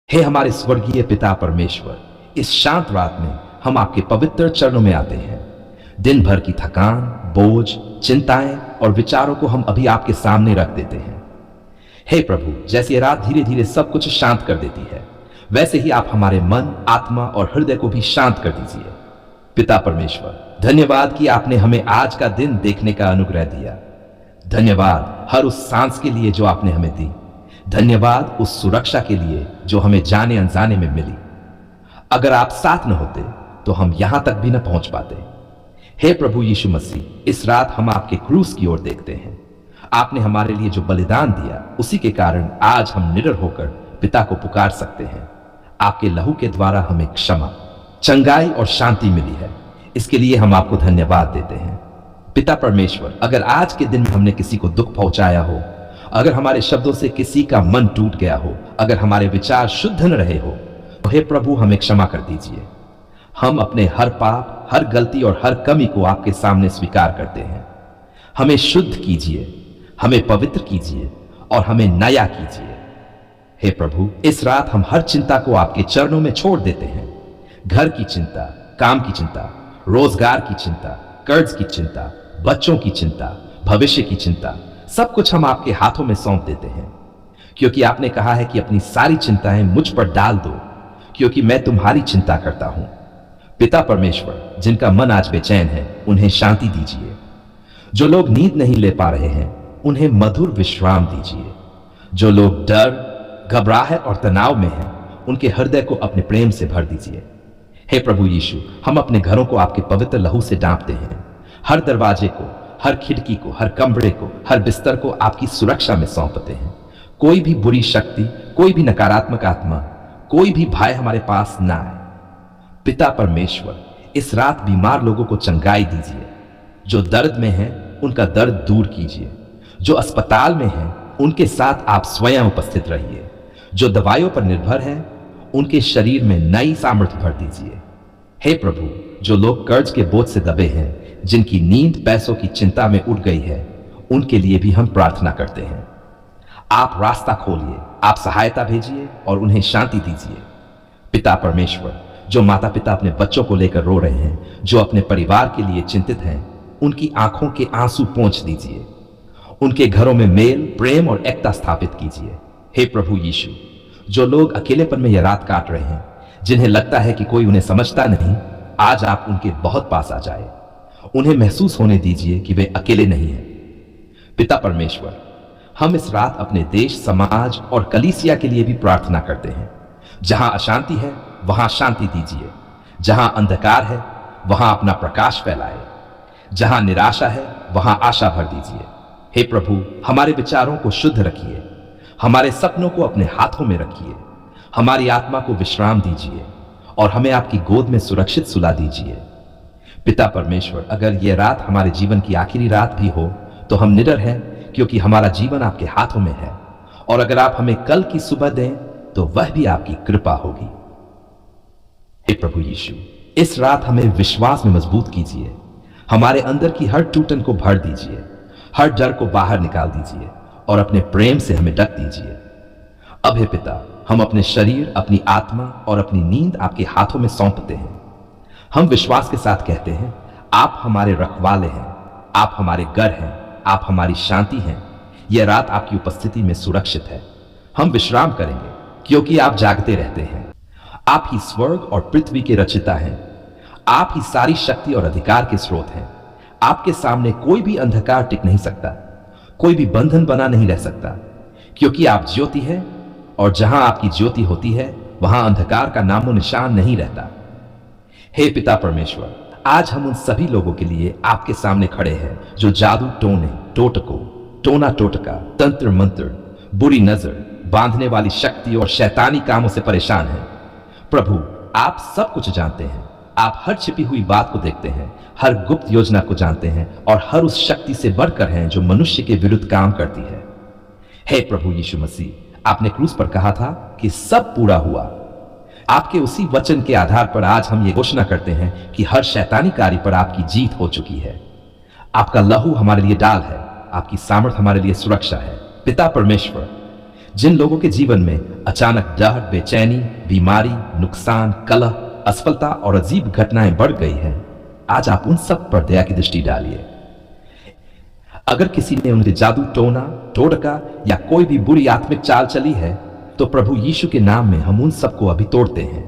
हे हमारे स्वर्गीय पिता परमेश्वर, इस शांत रात में हम आपके पवित्र चरणों में आते हैं। दिन भर की थकान, बोझ, चिंताएं और विचारों को हम अभी आपके सामने रख देते हैं। हे प्रभु, जैसे ये रात धीरे धीरे सब कुछ शांत कर देती है, वैसे ही आप हमारे मन, आत्मा और हृदय को भी शांत कर दीजिए। पिता परमेश्वर, धन्यवाद कि आपने हमें आज का दिन देखने का अनुग्रह दिया। धन्यवाद हर उस सांस के लिए जो आपने हमें दी। धन्यवाद उस सुरक्षा के लिए जो हमें जाने अनजाने में मिली। अगर आप साथ न होते तो हम यहां तक भी न पहुंच पाते। हे प्रभु यीशु मसीह, इस रात हम आपके क्रूस की ओर देखते हैं। आपने हमारे लिए जो बलिदान दिया, उसी के कारण आज हम निडर होकर पिता को पुकार सकते हैं। आपके लहू के द्वारा हमें क्षमा, चंगाई और शांति मिली है। इसके लिए हम आपको धन्यवाद देते हैं। पिता परमेश्वर, अगर आज के दिन में हमने किसी को दुख पहुंचाया हो, अगर हमारे शब्दों से किसी का मन टूट गया हो, अगर हमारे विचार शुद्ध न रहे हो, तो हे प्रभु हमें क्षमा कर दीजिए। हम अपने हर पाप, हर गलती और हर कमी को आपके सामने स्वीकार करते हैं। हमें शुद्ध कीजिए, हमें पवित्र कीजिए और हमें नया कीजिए। हे प्रभु, इस रात हम हर चिंता को आपके चरणों में छोड़ देते हैं। घर की चिंता, काम की चिंता, रोजगार की चिंता, कर्ज की चिंता, बच्चों की चिंता, भविष्य की चिंता, सब कुछ हम आपके हाथों में सौंप देते हैं, क्योंकि आपने कहा है कि अपनी सारी चिंताएं मुझ पर डाल दो, क्योंकि मैं तुम्हारी चिंता करता हूं। पिता परमेश्वर, जिनका मन आज बेचैन है, उन्हें शांति दीजिए। जो लोग नींद नहीं ले पा रहे हैं, उन्हें मधुर विश्राम दीजिए। जो लोग डर, घबराहट और तनाव में हैं, उनके हृदय को अपने प्रेम से भर दीजिए। हे प्रभु यीशु, हम अपने घरों को आपके पवित्र लहू से ढांपते हैं। हर दरवाजे को, हर खिड़की को, हर कमरे को, हर बिस्तर को आपकी सुरक्षा में सौंपते हैं। कोई भी बुरी शक्ति, कोई भी नकारात्मक आत्मा, कोई भी भय हमारे पास ना आए। पिता परमेश्वर, इस रात बीमार लोगों को चंगाई दीजिए। जो दर्द में हैं, उनका दर्द दूर कीजिए। जो अस्पताल में हैं, उनके साथ आप स्वयं उपस्थित रहिए। जो दवाइयों पर निर्भर हैं, उनके शरीर में नई सामर्थ्य भर दीजिए। हे प्रभु, जो लोग कर्ज के बोझ से दबे हैं, जिनकी नींद पैसों की चिंता में उड़ गई है, उनके लिए भी हम प्रार्थना करते हैं। आप रास्ता खोलिए, आप सहायता भेजिए और उन्हें शांति दीजिए। पिता परमेश्वर, जो माता पिता अपने बच्चों को लेकर रो रहे हैं, जो अपने परिवार के लिए चिंतित हैं, उनकी आंखों के आंसू पोंछ दीजिए। उनके घरों में मेल, प्रेम और एकता स्थापित कीजिए। हे प्रभु यीशु, जो लोग अकेलेपन में यह रात काट रहे हैं, जिन्हें लगता है कि कोई उन्हें समझता नहीं, आज आप उनके बहुत पास आ जाए। उन्हें महसूस होने दीजिए कि वे अकेले नहीं हैं। पिता परमेश्वर, हम इस रात अपने देश, समाज और कलीसिया के लिए भी प्रार्थना करते हैं। जहां अशांति है, वहां शांति दीजिए। जहां अंधकार है, वहां अपना प्रकाश फैलाए। जहां निराशा है, वहां आशा भर दीजिए। हे प्रभु, हमारे विचारों को शुद्ध रखिए। हमारे सपनों को अपने हाथों में रखिए। हमारी आत्मा को विश्राम दीजिए और हमें आपकी गोद में सुरक्षित सुला दीजिए। पिता परमेश्वर, अगर यह रात हमारे जीवन की आखिरी रात भी हो, तो हम निडर हैं, क्योंकि हमारा जीवन आपके हाथों में है। और अगर आप हमें कल की सुबह दें, तो वह भी आपकी कृपा होगी। हे प्रभु यीशु, इस रात हमें विश्वास में मजबूत कीजिए। हमारे अंदर की हर टूटन को भर दीजिए, हर डर को बाहर निकाल दीजिए और अपने प्रेम से हमें ढक दीजिए। अब हे पिता, हम अपने शरीर, अपनी आत्मा और अपनी नींद आपके हाथों में सौंपते हैं। हम विश्वास के साथ कहते हैं, आप हमारे रखवाले हैं, आप हमारे घर हैं, आप हमारी शांति हैं। यह रात आपकी उपस्थिति में सुरक्षित है। हम विश्राम करेंगे, क्योंकि आप जागते रहते हैं। आप ही स्वर्ग और पृथ्वी के रचिता हैं। आप ही सारी शक्ति और अधिकार के स्रोत हैं। आपके सामने कोई भी अंधकार टिक नहीं सकता, कोई भी बंधन बना नहीं रह सकता, क्योंकि आप ज्योति हैं और जहां आपकी ज्योति होती है, वहां अंधकार का नामो निशान नहीं रहता। हे पिता परमेश्वर, आज हम उन सभी लोगों के लिए आपके सामने खड़े हैं जो जादू टोने, टोटको, टोना टोटका, तंत्र मंत्र, बुरी नजर, बांधने वाली शक्ति और शैतानी कामों से परेशान हैं। प्रभु, आप सब कुछ जानते हैं। आप हर छिपी हुई बात को देखते हैं, हर गुप्त योजना को जानते हैं और हर उस शक्ति से बढ़कर हैं जो मनुष्य के विरुद्ध काम करती है। हे प्रभु यीशु मसीह, आपने क्रूस पर कहा था कि सब पूरा हुआ। आपके उसी वचन के आधार पर आज हम ये घोषणा करते हैं कि हर शैतानी कार्य पर आपकी जीत हो चुकी है। आपका लहू हमारे लिए डाल है, आपकी सामर्थ हमारे लिए सुरक्षा है। पिता परमेश्वर, जिन लोगों के जीवन में अचानक डर, बेचैनी, बीमारी, नुकसान, कलह, असफलता और अजीब घटनाएं बढ़ गई हैं, आज आप उन सब पर दया की दृष्टि डालिए। अगर किसी ने उनके जादू टोना, टोटका या कोई भी बुरी आत्मिक चाल चली है, तो प्रभु यीशु के नाम में हम उन सबको अभी तोड़ते हैं।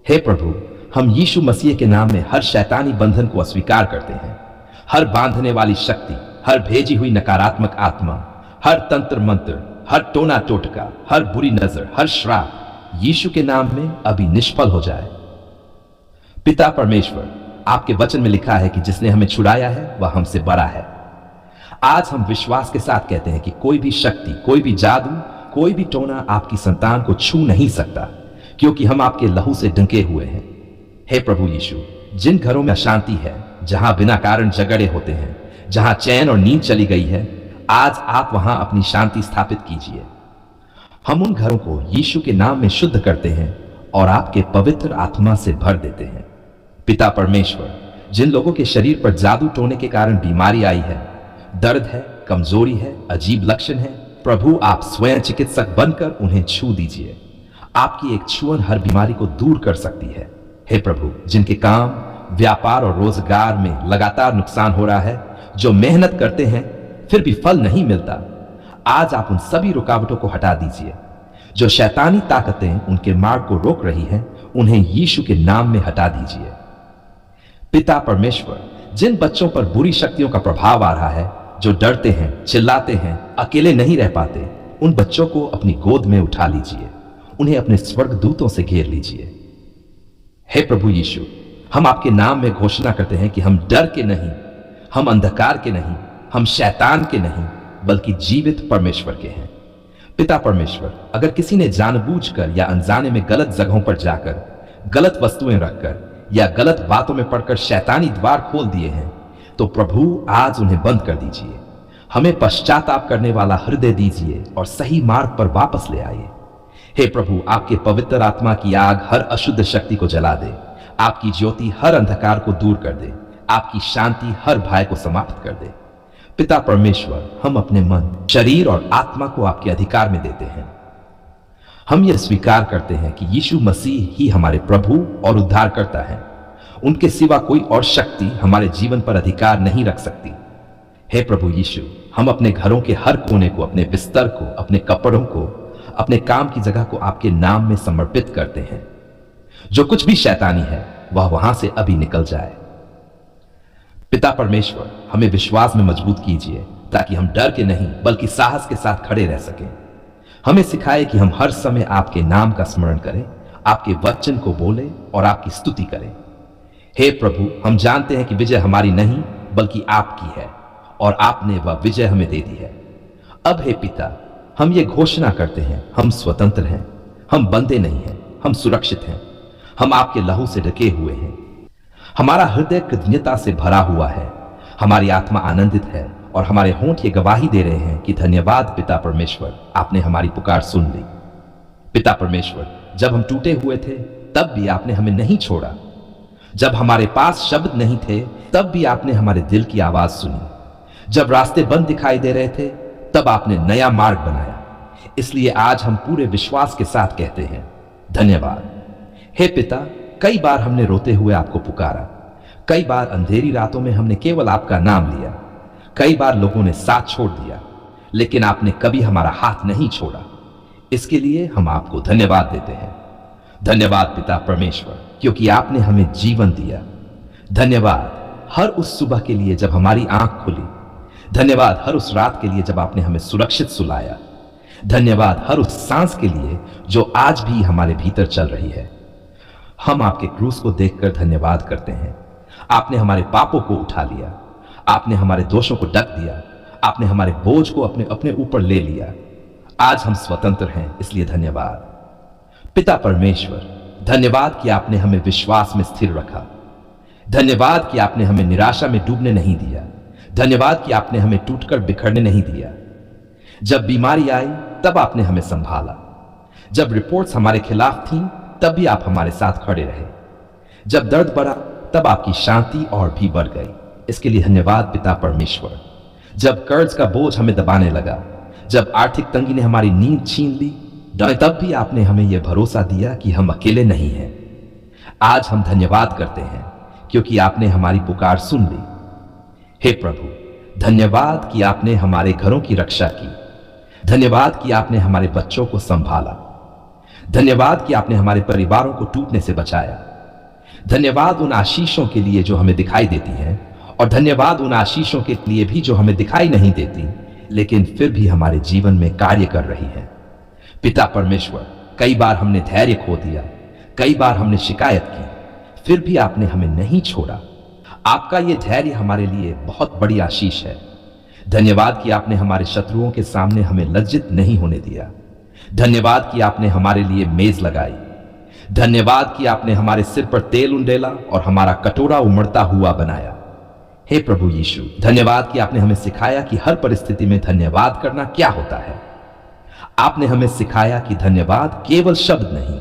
हे प्रभु, हम यीशु मसीह के नाम में हर शैतानी बंधन को अस्वीकार करते हैं। हर बांधने वाली शक्ति, हर भेजी हुई नकारात्मक आत्मा, हर तंत्र मंत्र, हर टोना टोटका, हर बुरी नजर, हर श्राप यीशु के नाम में अभी निष्फल हो जाए। पिता परमेश्वर, आपके वचन में लिखा है कि जिसने हमें छुड़ाया है वह हमसे बड़ा है। आज हम विश्वास के साथ कहते हैं कि कोई भी शक्ति, कोई भी जादू, कोई भी टोना आपकी संतान को छू नहीं सकता, क्योंकि हम आपके लहू से ढंके हुए हैं। हे प्रभु यीशु, जिन घरों में अशांति है, जहां बिना कारण झगड़े होते हैं, जहां चैन और नींद चली गई है, आज आप वहां अपनी शांति स्थापित कीजिए। हम उन घरों को यीशु के नाम में शुद्ध करते हैं और आपके पवित्र आत्मा से भर देते हैं। पिता परमेश्वर, जिन लोगों के शरीर पर जादू टोने के कारण बीमारी आई है, दर्द है, कमजोरी है, अजीब लक्षण है, प्रभु आप स्वयं चिकित्सक बनकर उन्हें छू दीजिए। आपकी एक छुअन हर बीमारी को दूर कर सकती है। हे प्रभु, जिनके काम, व्यापार और रोजगार में लगातार नुकसान हो रहा है, जो मेहनत करते हैं फिर भी फल नहीं मिलता, आज आप उन सभी रुकावटों को हटा दीजिए। जो शैतानी ताकतें उनके मार्ग को रोक रही हैं, उन्हें यीशु के नाम में हटा दीजिए। पिता परमेश्वर, जिन बच्चों पर बुरी शक्तियों का प्रभाव आ रहा है, जो डरते हैं, चिल्लाते हैं, अकेले नहीं रह पाते, उन बच्चों को अपनी गोद में उठा लीजिए। उन्हें अपने स्वर्गदूतों से घेर लीजिए। हे प्रभु यीशु, हम आपके नाम में घोषणा करते हैं कि हम डर के नहीं, हम अंधकार के नहीं, हम शैतान के नहीं, बल्कि जीवित परमेश्वर के हैं। पिता परमेश्वर, अगर किसी ने जानबूझकर या अनजाने में गलत जगहों पर जाकर, गलत वस्तुएं रखकर या गलत बातों में पड़कर शैतानी द्वार खोल दिए हैं, तो प्रभु आज उन्हें बंद कर दीजिए। हमें पश्चाताप करने वाला हृदय दीजिए और सही मार्ग पर वापस ले आइए। हे प्रभु, आपके पवित्र आत्मा की आग हर अशुद्ध शक्ति को जला दे। आपकी ज्योति हर अंधकार को दूर कर दे। आपकी शांति हर भय को समाप्त कर दे। पिता परमेश्वर, हम अपने मन, शरीर और आत्मा को आपके अधिकार में देते हैं। हम यह स्वीकार करते हैं कि यीशु मसीह ही हमारे प्रभु और उद्धारकर्ता हैं। उनके सिवा कोई और शक्ति हमारे जीवन पर अधिकार नहीं रख सकती। हे प्रभु यीशु, हम अपने घरों के हर कोने को, अपने बिस्तर को, अपने कपड़ों को, अपने काम की जगह को आपके नाम में समर्पित करते हैं। जो कुछ भी शैतानी है वह वहां से अभी निकल जाए। पिता परमेश्वर, हमें विश्वास में मजबूत कीजिए ताकि हम डर के नहीं बल्कि साहस के साथ खड़े रह सकें। हमें सिखाए कि हम हर समय आपके नाम का स्मरण करें, आपके वचन को बोले और आपकी स्तुति करें। हे प्रभु, हम जानते हैं कि विजय हमारी नहीं बल्कि आपकी है और आपने वह विजय हमें दे दी है। अब हे पिता, हम ये घोषणा करते हैं, हम स्वतंत्र हैं, हम बंधे नहीं हैं, हम सुरक्षित हैं, हम आपके लहू से ढके हुए हैं। हमारा हृदय कृतज्ञता से भरा हुआ है, हमारी आत्मा आनंदित है और हमारे होंठ ये गवाही दे रहे हैं कि धन्यवाद पिता परमेश्वर, आपने हमारी पुकार सुन ली। पिता परमेश्वर, जब हम टूटे हुए थे तब भी आपने हमें नहीं छोड़ा। जब हमारे पास शब्द नहीं थे तब भी आपने हमारे दिल की आवाज सुनी। जब रास्ते बंद दिखाई दे रहे थे तब आपने नया मार्ग बनाया। इसलिए आज हम पूरे विश्वास के साथ कहते हैं धन्यवाद। हे पिता, कई बार हमने रोते हुए आपको पुकारा, कई बार अंधेरी रातों में हमने केवल आपका नाम लिया, कई बार लोगों ने साथ छोड़ दिया, लेकिन आपने कभी हमारा हाथ नहीं छोड़ा। इसके लिए हम आपको धन्यवाद देते हैं। धन्यवाद पिता परमेश्वर, क्योंकि आपने हमें जीवन दिया। धन्यवाद हर उस सुबह के लिए जब हमारी आंख खुली। धन्यवाद हर उस रात के लिए जब आपने हमें सुरक्षित सुलाया। धन्यवाद हर उस सांस के लिए जो आज भी हमारे भीतर चल रही है। हम आपके क्रूस को देखकर धन्यवाद करते हैं। आपने हमारे पापों को उठा लिया, आपने हमारे दोषों को ढक दिया, आपने हमारे बोझ को अपने अपने ऊपर ले लिया। आज हम स्वतंत्र हैं, इसलिए धन्यवाद। पिता परमेश्वर, धन्यवाद कि आपने हमें विश्वास में स्थिर रखा। धन्यवाद कि आपने हमें निराशा में डूबने नहीं दिया। धन्यवाद कि आपने हमें टूटकर बिखरने नहीं दिया। जब बीमारी आई तब आपने हमें संभाला। जब रिपोर्ट्स हमारे खिलाफ थीं तब भी आप हमारे साथ खड़े रहे। जब दर्द बढ़ा तब आपकी शांति और भी बढ़ गई। इसके लिए धन्यवाद पिता परमेश्वर। जब कर्ज का बोझ हमें दबाने लगा जब आर्थिक तंगी ने हमारी नींद छीन ली, तब भी आपने हमें यह भरोसा दिया कि हम अकेले नहीं हैं। आज हम धन्यवाद करते हैं क्योंकि आपने हमारी पुकार सुन ली। हे प्रभु, धन्यवाद कि आपने हमारे घरों की रक्षा की। धन्यवाद कि आपने हमारे बच्चों को संभाला। धन्यवाद कि आपने हमारे परिवारों को टूटने से बचाया। धन्यवाद उन आशीषों के लिए जो हमें दिखाई देती हैं, और धन्यवाद उन आशीषों के लिए भी जो हमें दिखाई नहीं देती लेकिन फिर भी हमारे जीवन में कार्य कर रही है। पिता परमेश्वर, कई बार हमने धैर्य खो दिया, कई बार हमने शिकायत की, फिर भी आपने हमें नहीं छोड़ा। आपका यह धैर्य हमारे लिए बहुत बड़ी आशीष है। धन्यवाद कि आपने हमारे शत्रुओं के सामने हमें लज्जित नहीं होने दिया। धन्यवाद कि आपने हमारे लिए मेज लगाई। धन्यवाद कि आपने हमारे सिर पर तेल उंडेला और हमारा कटोरा उमड़ता हुआ बनाया। हे प्रभु यीशु, धन्यवाद कि आपने हमें सिखाया कि हर परिस्थिति में धन्यवाद करना क्या होता है। आपने हमें सिखाया कि धन्यवाद केवल शब्द नहीं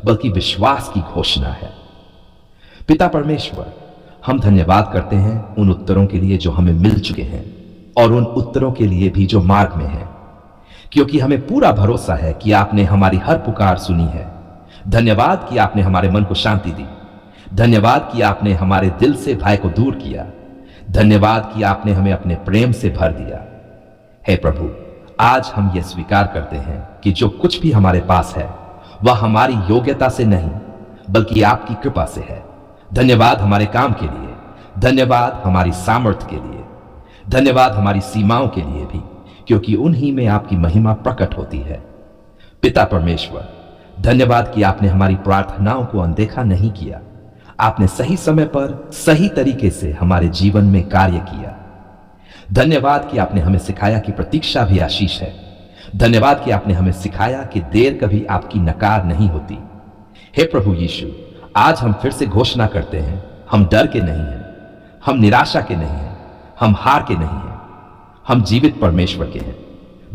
बल्कि विश्वास की घोषणा है। पिता परमेश्वर, हम धन्यवाद करते हैं उन उत्तरों के लिए जो हमें मिल चुके हैं और उन उत्तरों के लिए भी जो मार्ग में हैं, क्योंकि हमें पूरा भरोसा है कि आपने हमारी हर पुकार सुनी है। धन्यवाद कि आपने हमारे मन को शांति दी। धन्यवाद कि आपने हमारे दिल से भय को दूर किया। धन्यवाद कि आपने हमें अपने प्रेम से भर दिया। हे प्रभु, आज हम यह स्वीकार करते हैं कि जो कुछ भी हमारे पास है वह हमारी योग्यता से नहीं बल्कि आपकी कृपा से है। धन्यवाद हमारे काम के लिए, धन्यवाद हमारी सामर्थ्य के लिए, धन्यवाद हमारी सीमाओं के लिए भी, क्योंकि उन्हीं में आपकी महिमा प्रकट होती है। पिता परमेश्वर, धन्यवाद कि आपने हमारी प्रार्थनाओं को अनदेखा नहीं किया। आपने सही समय पर सही तरीके से हमारे जीवन में कार्य किया। धन्यवाद कि आपने हमें सिखाया कि प्रतीक्षा भी आशीष है। धन्यवाद कि आपने हमें सिखाया कि देर कभी आपकी नकार नहीं होती। हे प्रभु यीशु, आज हम फिर से घोषणा करते हैं, हम डर के नहीं हैं, हम निराशा के नहीं हैं, हम हार के नहीं हैं, हम जीवित परमेश्वर के हैं।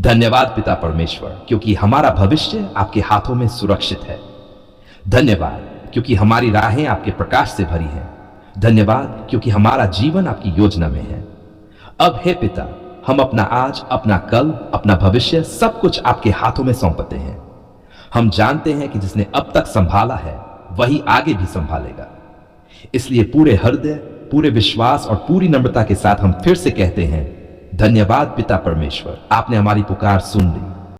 धन्यवाद पिता परमेश्वर, क्योंकि हमारा भविष्य आपके हाथों में सुरक्षित है। धन्यवाद क्योंकि हमारी राहें आपके प्रकाश से भरी हैं। धन्यवाद क्योंकि हमारा जीवन आपकी योजना में है। अब हे पिता, हम अपना आज, अपना कल, अपना भविष्य सब कुछ आपके हाथों में सौंपते हैं। हम जानते हैं कि जिसने अब तक संभाला है वही आगे भी संभालेगा। इसलिए पूरे हृदय, पूरे विश्वास और पूरी नम्रता के साथ हम फिर से कहते हैं, धन्यवाद पिता परमेश्वर, आपने हमारी पुकार सुन ली।